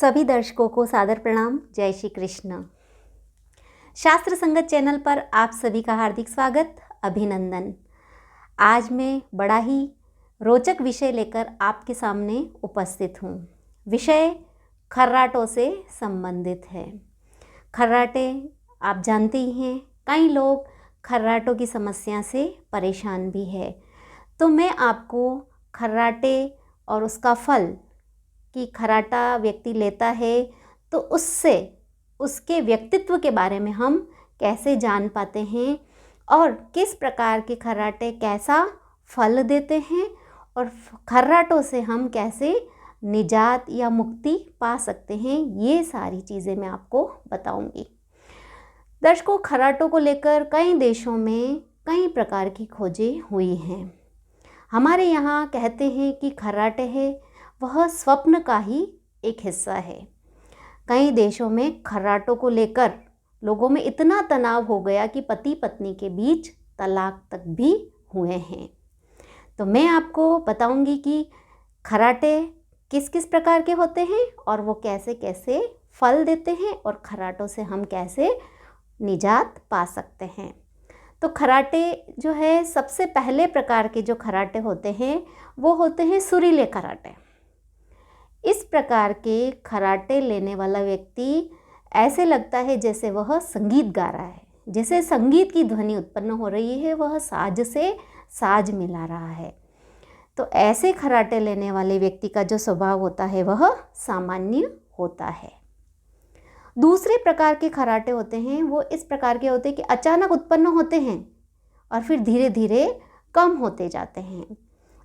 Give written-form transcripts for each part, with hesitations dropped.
सभी दर्शकों को सादर प्रणाम। जय श्री कृष्ण। शास्त्र संगत चैनल पर आप सभी का हार्दिक स्वागत, अभिनंदन। आज मैं बड़ा ही रोचक विषय लेकर आपके सामने उपस्थित हूँ। विषय खर्राटों से संबंधित है। खर्राटे आप जानते ही हैं, कई लोग खर्राटों की समस्या से परेशान भी है। तो मैं आपको खर्राटे और उसका फल कि खर्राटा व्यक्ति लेता है तो उससे उसके व्यक्तित्व के बारे में हम कैसे जान पाते हैं और किस प्रकार के खर्राटे कैसा फल देते हैं और खर्राटों से हम कैसे निजात या मुक्ति पा सकते हैं, ये सारी चीज़ें मैं आपको बताऊंगी। दर्शकों, खर्राटों को लेकर कई देशों में कई प्रकार की खोजें हुई हैं। हमारे यहाँ कहते हैं कि खर्राटे है वह स्वप्न का ही एक हिस्सा है। कई देशों में खर्राटों को लेकर लोगों में इतना तनाव हो गया कि पति पत्नी के बीच तलाक तक भी हुए हैं। तो मैं आपको बताऊंगी कि खर्राटे किस किस प्रकार के होते हैं और वो कैसे कैसे फल देते हैं और खर्राटों से हम कैसे निजात पा सकते हैं। तो खर्राटे जो है, सबसे पहले प्रकार के जो खर्राटे होते हैं वो होते हैं सुरीले खर्राटे। इस प्रकार के खर्राटे लेने वाला व्यक्ति ऐसे लगता है जैसे वह संगीत गा रहा है, जैसे संगीत की ध्वनि उत्पन्न हो रही है, वह साज से साज मिला रहा है। तो ऐसे खर्राटे लेने वाले व्यक्ति का जो स्वभाव होता है वह सामान्य होता है। दूसरे प्रकार के खर्राटे होते हैं वो इस प्रकार के होते हैं कि अचानक उत्पन्न होते हैं और फिर धीरे धीरे कम होते जाते हैं।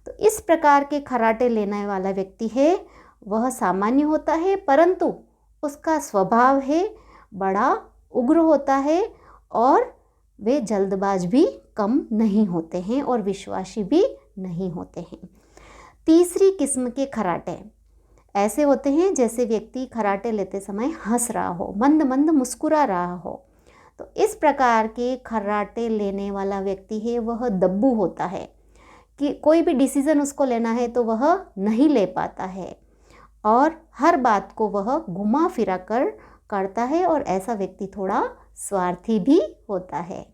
तो इस प्रकार के खर्राटे लेने वाला व्यक्ति है वह सामान्य होता है, परंतु उसका स्वभाव है बड़ा उग्र होता है और वे जल्दबाज भी कम नहीं होते हैं और विश्वासी भी नहीं होते हैं। तीसरी किस्म के खर्राटे ऐसे होते हैं जैसे व्यक्ति खर्राटे लेते समय हंस रहा हो, मंद मंद मुस्कुरा रहा हो। तो इस प्रकार के खर्राटे लेने वाला व्यक्ति है वह दब्बू होता है कि कोई भी डिसीज़न उसको लेना है तो वह नहीं ले पाता है और हर बात को वह घुमा फिरा कर करता है और ऐसा व्यक्ति थोड़ा स्वार्थी भी होता है।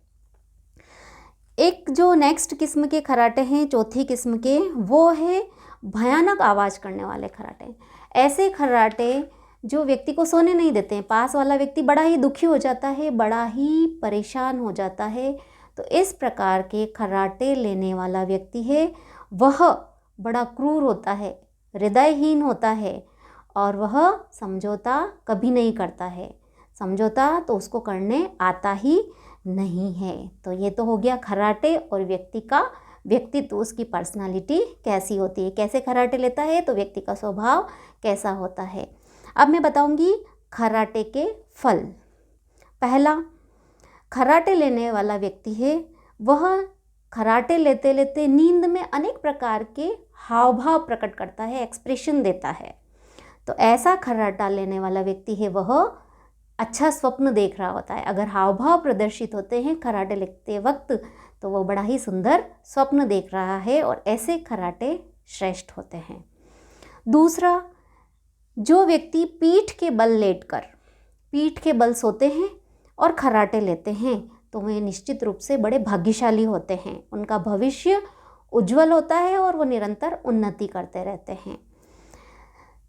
एक जो नेक्स्ट किस्म के खर्राटे हैं, चौथी किस्म के, वो है भयानक आवाज़ करने वाले खर्राटे। ऐसे खर्राटे जो व्यक्ति को सोने नहीं देते हैं। पास वाला व्यक्ति बड़ा ही दुखी हो जाता है, बड़ा ही परेशान हो जाता है। तो इस प्रकार के खर्राटे लेने वाला व्यक्ति है वह बड़ा क्रूर होता है, हृदयहीन होता है और वह समझौता कभी नहीं करता है। समझौता तो उसको करने आता ही नहीं है। तो ये तो हो गया खर्राटे और व्यक्ति का व्यक्तित्व, उसकी पर्सनालिटी कैसी होती है, कैसे खर्राटे लेता है तो व्यक्ति का स्वभाव कैसा होता है। अब मैं बताऊंगी खर्राटे के फल। पहला, खर्राटे लेने वाला व्यक्ति है वह खर्राटे लेते लेते नींद में अनेक प्रकार के हाव भाव प्रकट करता है, एक्सप्रेशन देता है। तो ऐसा खर्राटा लेने वाला व्यक्ति है वह अच्छा स्वप्न देख रहा होता है। अगर हाव भाव प्रदर्शित होते हैं खर्राटे लेते वक्त तो वो बड़ा ही सुंदर स्वप्न देख रहा है और ऐसे खर्राटे श्रेष्ठ होते हैं। दूसरा, जो व्यक्ति पीठ के बल सोते हैं और खर्राटे लेते हैं तो वे निश्चित रूप से बड़े भाग्यशाली होते हैं। उनका भविष्य उज्जवल होता है और वो निरंतर उन्नति करते रहते हैं।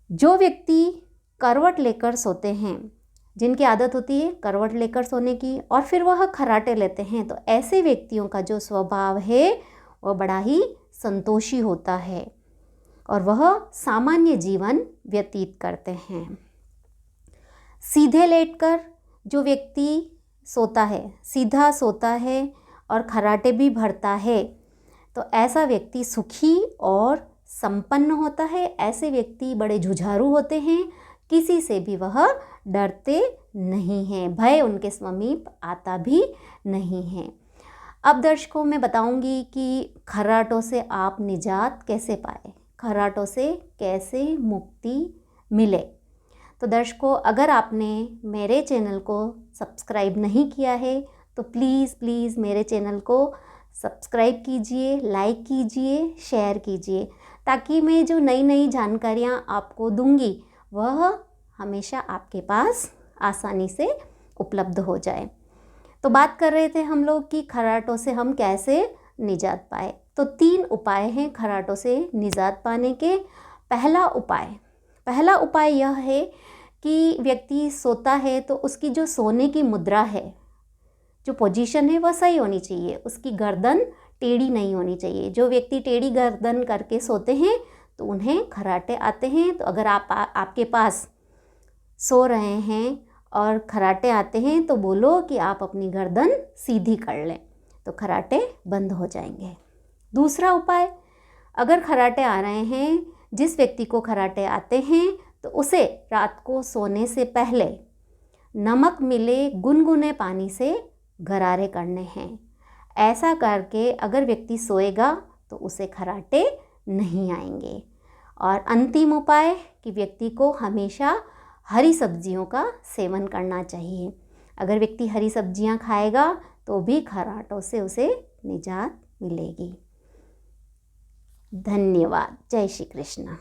जो व्यक्ति करवट लेकर सोते हैं, जिनकी आदत होती है करवट लेकर सोने की और फिर वह खर्राटे लेते हैं, तो ऐसे व्यक्तियों का जो स्वभाव है वह बड़ा ही संतोषी होता है और वह सामान्य जीवन व्यतीत करते हैं। सीधे लेटकर जो व्यक्ति सोता है, सीधा सोता है और खर्राटे भी भरता है, तो ऐसा व्यक्ति सुखी और संपन्न होता है। ऐसे व्यक्ति बड़े जुझारू होते हैं, किसी से भी वह डरते नहीं हैं, भय उनके समीप आता भी नहीं है। अब दर्शकों, मैं बताऊंगी कि खर्राटों से आप निजात कैसे पाए, खर्राटों से कैसे मुक्ति मिले। तो दर्शकों, अगर आपने मेरे चैनल को सब्सक्राइब नहीं किया है तो प्लीज़ मेरे चैनल को सब्सक्राइब कीजिए, लाइक कीजिए, शेयर कीजिए, ताकि मैं जो नई नई जानकारियाँ आपको दूंगी वह हमेशा आपके पास आसानी से उपलब्ध हो जाए। तो बात कर रहे थे हम लोग कि खर्राटों से हम कैसे निजात पाए। तो 3 उपाय हैं खर्राटों से निजात पाने के। पहला उपाय यह है कि व्यक्ति सोता है तो उसकी जो सोने की मुद्रा है, जो पोजीशन है, वह सही होनी चाहिए। उसकी गर्दन टेढ़ी नहीं होनी चाहिए। जो व्यक्ति टेढ़ी गर्दन करके सोते हैं तो उन्हें खर्राटे आते हैं। तो अगर आपके पास सो रहे हैं और खर्राटे आते हैं तो बोलो कि आप अपनी गर्दन सीधी कर लें, तो खर्राटे बंद हो जाएंगे। दूसरा उपाय, अगर खर्राटे आ रहे हैं, जिस व्यक्ति को खर्राटे आते हैं तो उसे रात को सोने से पहले नमक मिले गुनगुने पानी से गरारे करने हैं। ऐसा करके अगर व्यक्ति सोएगा तो उसे खर्राटे नहीं आएंगे। और अंतिम उपाय कि व्यक्ति को हमेशा हरी सब्जियों का सेवन करना चाहिए। अगर व्यक्ति हरी सब्जियां खाएगा तो भी खर्राटों से उसे निजात मिलेगी। धन्यवाद। जय श्री कृष्ण।